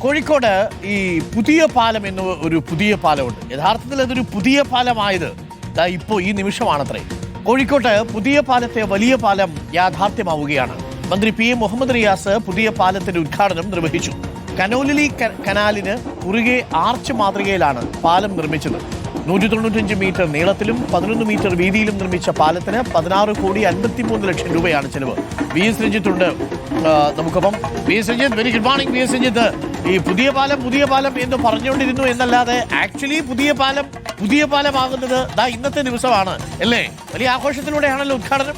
കോഴിക്കോട് ഈ പുതിയ പാലം എന്ന ഒരു പുതിയ പാലമുണ്ട്. യഥാർത്ഥത്തിൽ അതൊരു പുതിയ പാലമായത് ഇപ്പോൾ ഈ നിമിഷമാണത്രേ. കോഴിക്കോട്ട് പുതിയ പാലത്തെ വലിയ പാലം യാഥാർത്ഥ്യമാവുകയാണ്. മന്ത്രി പി എം മുഹമ്മദ് റിയാസ് പുതിയ പാലത്തിന്റെ ഉദ്ഘാടനം നിർവഹിച്ചു. കനോലി കനാലിന് കുറുകെ ആർച്ച് മാതൃകയിലാണ് പാലം നിർമ്മിച്ചത്. 195 മീറ്റർ നീളത്തിലും 11 മീറ്റർ വീതിയിലും നിർമ്മിച്ച പാലത്തിന് 16,53,00,000 രൂപയാണ് ചെലവ്. വി എസ് രഞ്ജിത്ത് ഉണ്ട് നമുക്കൊപ്പം. V S Ranjith, very good morning. V S Ranjith, ഈ പുതിയ പാലം എന്ന് പറഞ്ഞുകൊണ്ടിരുന്നു എന്നല്ലാതെ ആക്ച്വലി പുതിയ പാലമാകുന്നത് ഇന്നത്തെ ദിവസമാണ് അല്ലേ? വലിയ ആഘോഷത്തിലൂടെയാണല്ലോ ഉദ്ഘാടനം.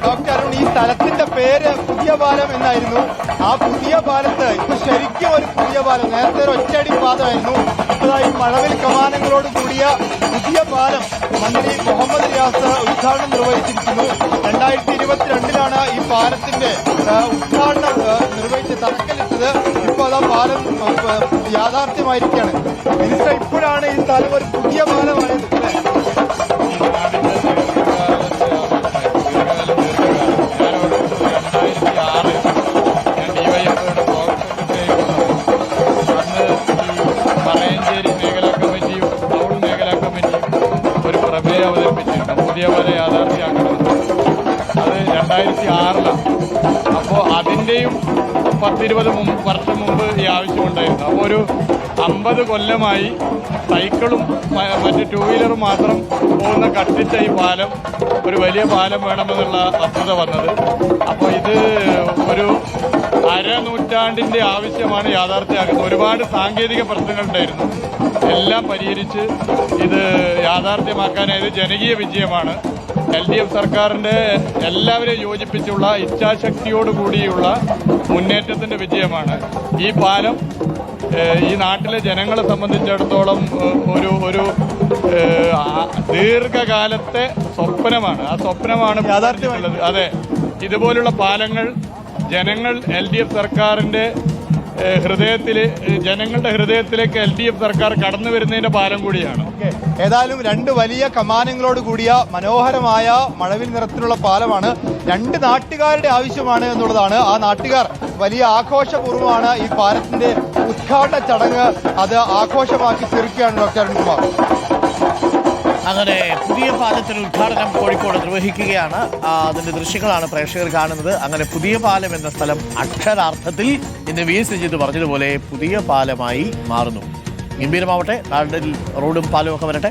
ഡോക്ടർ അരുൺ, ഈ സ്ഥലത്തിന്റെ പേര് പുതിയ പാലം എന്നായിരുന്നു. ആ പുതിയ പാലത്ത് ഇപ്പൊ ശരിക്കും ഒരു പുതിയ പാലം, നേരത്തെ ഒരു ഒറ്റയടി പാതമായിരുന്നു. ഇപ്പോഴായി മഴവിൽ കമാനങ്ങളോട് കൂടിയ പുതിയ പാലം മന്ത്രി മുഹമ്മദ് റിയാസ് ഉദ്ഘാടനം നിർവഹിച്ചിരിക്കുന്നു. 2022 ഈ പാലത്തിന്റെ ഉദ്ഘാടനം നിർവഹിച്ച് തറക്കല്ലിട്ടത്. ഇപ്പോൾ ആ പാലം യാഥാർത്ഥ്യമായിരിക്കുകയാണ്. മിനിസ്റ്റർ, ഇപ്പോഴാണ് ഈ സ്ഥലം ഒരു പുതിയ പാലമായത്. പുതിയ പോലെ യാഥാർത്ഥ്യമാക്കണം. അത് 2006 അപ്പോൾ അതിൻ്റെയും 10-20 വർഷം മുമ്പ് ഈ ആവശ്യമുണ്ടായിരുന്നു. അപ്പോൾ ഒരു 50 കൊല്ലമായി സൈക്കിളും മറ്റ് 2 വീലറും മാത്രം പോകുന്ന കട്ടിച്ച ഈ പാലം ഒരു വലിയ പാലം വേണമെന്നുള്ള വസ്തുത വന്നത്. അപ്പോൾ ഇത് ഒരു അരനൂറ്റാണ്ടിൻ്റെ ആവശ്യമാണ് യാഥാർത്ഥ്യമാക്കുന്നത്. ഒരുപാട് സാങ്കേതിക പ്രശ്നങ്ങളുണ്ടായിരുന്നു, എല്ലാം പരിഹരിച്ച് ഇത് യാഥാർത്ഥ്യമാക്കാനായത് ജനകീയ വിജയമാണ്. LDF സർക്കാരിൻ്റെ എല്ലാവരെയും യോജിപ്പിച്ചുള്ള ഇച്ഛാശക്തിയോടുകൂടിയുള്ള മുന്നേറ്റത്തിൻ്റെ വിജയമാണ്. ഈ പാലം ഈ നാട്ടിലെ ജനങ്ങളെ സംബന്ധിച്ചിടത്തോളം ഒരു ദീർഘകാലത്തെ സ്വപ്നമാണ്. ആ സ്വപ്നമാണ് യാഥാർത്ഥ്യമുള്ളത്. അതെ, ഇതുപോലുള്ള പാലങ്ങൾ ജനങ്ങൾ LDF സർക്കാരിൻ്റെ ജനങ്ങളുടെ ഹൃദയത്തിലേക്ക് LDF സർക്കാർ കടന്നു വരുന്നതിന്റെ പാലം കൂടിയാണ്. ഏതായാലും 2 വലിയ കമാനങ്ങളോട് കൂടിയ മനോഹരമായ മഴവിൽ നിറത്തിലുള്ള പാലമാണ്. 2 നാട്ടുകാരുടെ ആവശ്യമാണ് എന്നുള്ളതാണ്. ആ നാട്ടുകാർ വലിയ ആഘോഷപൂർവ്വമാണ് ഈ പാലത്തിന്റെ ഉദ്ഘാടന ചടങ്ങ് അത് ആഘോഷമാക്കി തീർക്കുകയാണ്. ഡോക്ടർ അരുൺകുമാർ, അങ്ങനെ പുതിയ പാലത്തിന് ഉദ്ഘാടനം കോഴിക്കോട് നിർവഹിക്കുകയാണ്. അതിന്റെ ദൃശ്യങ്ങളാണ് പ്രേക്ഷകർ കാണുന്നത്. അങ്ങനെ പുതിയ പാലം എന്ന സ്ഥലം അക്ഷരാർത്ഥത്തിൽ ഇന്ന് വി എസ് രഞ്ജിത്ത് പറഞ്ഞതുപോലെ പുതിയ പാലമായി മാറുന്നു. ഗംഭീരമാവട്ടെ, നാട്ടിൽ റോഡും പാലവും ഒക്കെ വരട്ടെ.